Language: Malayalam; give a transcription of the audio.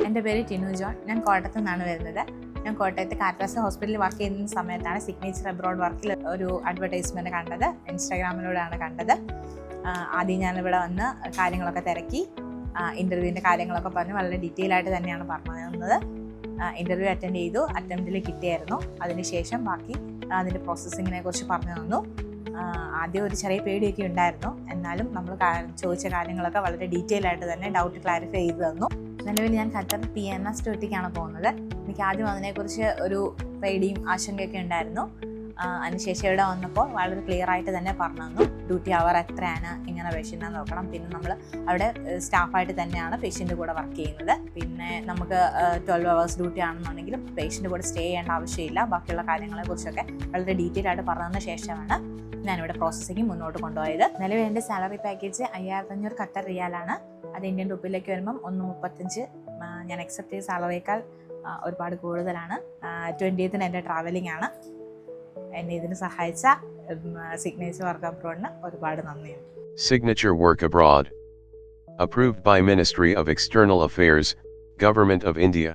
എൻ്റെ പേര് ടിനു ജോൺ. ഞാൻ കോട്ടയത്തു നിന്നാണ് വരുന്നത്. ഞാൻ കോട്ടയത്ത് കാരിത്താസ് ഹോസ്പിറ്റലിൽ വർക്ക് ചെയ്യുന്ന സമയത്താണ് സിഗ്നേച്ചർ അബ്രോഡ് വർക്കിൽ ഒരു അഡ്വർടൈസ്മെൻറ്റ് കണ്ടത്. ഇൻസ്റ്റാഗ്രാമിലൂടെയാണ് കണ്ടത്. ആദ്യം ഞാനിവിടെ വന്ന് കാര്യങ്ങളൊക്കെ തിരക്കി, ഇൻ്റർവ്യൂവിൻ്റെ കാര്യങ്ങളൊക്കെ പറഞ്ഞ് വളരെ ഡീറ്റെയിൽ ആയിട്ട് തന്നെയാണ് പറഞ്ഞു തന്നത്. ഇൻ്റർവ്യൂ അറ്റൻഡ് ചെയ്തു, അറ്റംപ്റ്റിൽ കിട്ടിയായിരുന്നു. അതിനുശേഷം ബാക്കി അതിൻ്റെ പ്രോസസ്സിങ്ങിനെ കുറിച്ച് പറഞ്ഞു തന്നു. ആദ്യം ഒരു ചെറിയ പേടിയൊക്കെ ഉണ്ടായിരുന്നു, എന്നാലും നമ്മൾ ചോദിച്ച കാര്യങ്ങളൊക്കെ വളരെ ഡീറ്റെയിൽ ആയിട്ട് തന്നെ ഡൗട്ട് ക്ലാരിഫൈ ചെയ്ത് തന്നു. നിലവിൽ ഞാൻ ഖത്തർ PNS ഡ്യൂട്ടിക്കാണ് പോകുന്നത്. എനിക്ക് ആദ്യം അതിനെക്കുറിച്ച് ഒരു പേടിയും ആശങ്കയൊക്കെ ഉണ്ടായിരുന്നു. അതിനുശേഷം ഇവിടെ വന്നപ്പോൾ വളരെ ക്ലിയർ ആയിട്ട് തന്നെ പറഞ്ഞു തന്നു. ഡ്യൂട്ടി അവർ എത്രയാണ്, ഇങ്ങനെ പേഷ്യൻറ്റിനെ നോക്കണം. പിന്നെ നമ്മൾ അവിടെ സ്റ്റാഫായിട്ട് തന്നെയാണ് പേഷ്യൻ്റെ കൂടെ വർക്ക് ചെയ്യുന്നത്. പിന്നെ നമുക്ക് 12 hours ഡ്യൂട്ടി ആണെന്നുണ്ടെങ്കിലും പേഷ്യൻ്റെ കൂടെ സ്റ്റേ ചെയ്യേണ്ട ആവശ്യമില്ല. ബാക്കിയുള്ള കാര്യങ്ങളെക്കുറിച്ചൊക്കെ വളരെ ഡീറ്റെയിൽ ആയിട്ട് പറഞ്ഞതിന് ശേഷമാണ് ഞാനിവിടെ പ്രോസസ്സിങ് മുന്നോട്ട് കൊണ്ടുപോയത്. നിലവിൽ എൻ്റെ സാലറി പാക്കേജ് 5500 ഖത്തർ റിയാലാണ്. അത് ഇന്ത്യൻ റുപ്പിയിലേക്ക് വരുമ്പം 1.35. ഞാൻ എക്സെപ്റ്റ് ചെയ്ത സാലറിയേക്കാൾ ഒരുപാട് കൂടുതലാണ്. 20th എൻ്റെ ട്രാവലിംഗ് ആണ്. എന്നെ ഇതിന് സഹായിച്ച സിഗ്നേച്ചർ വർക്ക് അബ്രോഡിന് ഒരുപാട് നന്ദിയുണ്ട്. Signature Work Abroad. Approved by Ministry of External Affairs, Government of India.